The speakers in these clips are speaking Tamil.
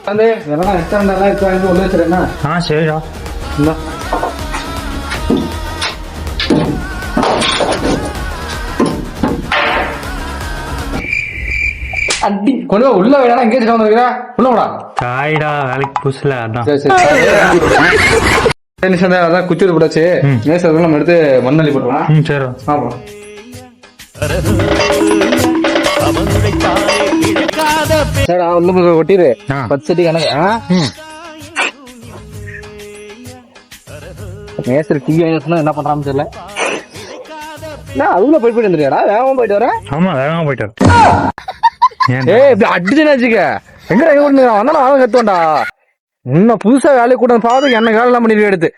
வந்து இதெல்லாம் எத்தனை எடுத்து உள்ள வச்சுருன்னா சரிடா இந்த அடி கொண்டு உள்ள வேணா எங்கேயும் கவுந்து வைக்கிறா உள்ள விடா காய்டா வேலைக்கு புதுசுல அதான் சரி அதான் குச்சி போட்டாச்சு மேசம் நம்ம எடுத்து மண்ணள்ளி போட்டுலாம் சரி ஆமா சரி உள்ள ஒட்டிடு 10 செடி கணக்கு மேசர் டீ என்ன பண்றான்னு தெரியல அதுக்குள்ள போயிட்டு வந்துருக்கா வேகமா போயிட்டு வரேன் ஆமா வேகமா போயிட்டு அடிச்சுக்க எங்க வந்தாலும் அவன் கத்துவான்டா இன்னும் புதுசா வேலையை கூட பார்த்து என்ன வேலை எல்லாம் பண்ணிட்டு எடுத்து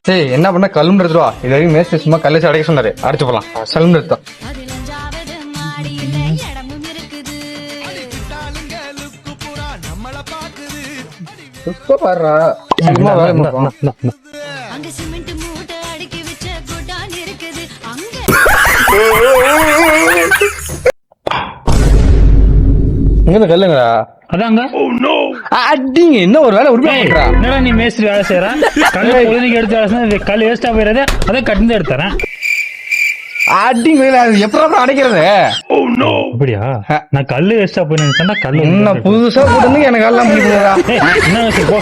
சரி என்ன பண்ண கல்லுண்டு எடுத்துருவா இது வரைக்கும் மேஸ்திரி சும்மா கல்லை அடைக்க சொன்னாரு அடைச்சு போலாம் கல்லுண்டு எடுத்தான் பாடுறா சும்மா வேலை இங்க கல்லுங்கடா அதாங்க அடிங்க என்ன ஒரு வேலை உருப்பா என்னடா நீ மேஸ்திரி வேலை செய்யற கல்ல பொழுதுக்கு எடுத்து வேலை செய்ய கல் வேஸ்டா போயிடாது அதை கட்டிந்து எடுத்துறேன் அடிங்க எப்படி அடைக்கிறது அப்படியா நான் கல்லு வேஸ்டா போய் நினைச்சேன்டா கல்லு புதுசா போட்டு எனக்கு எல்லாம் என்ன போ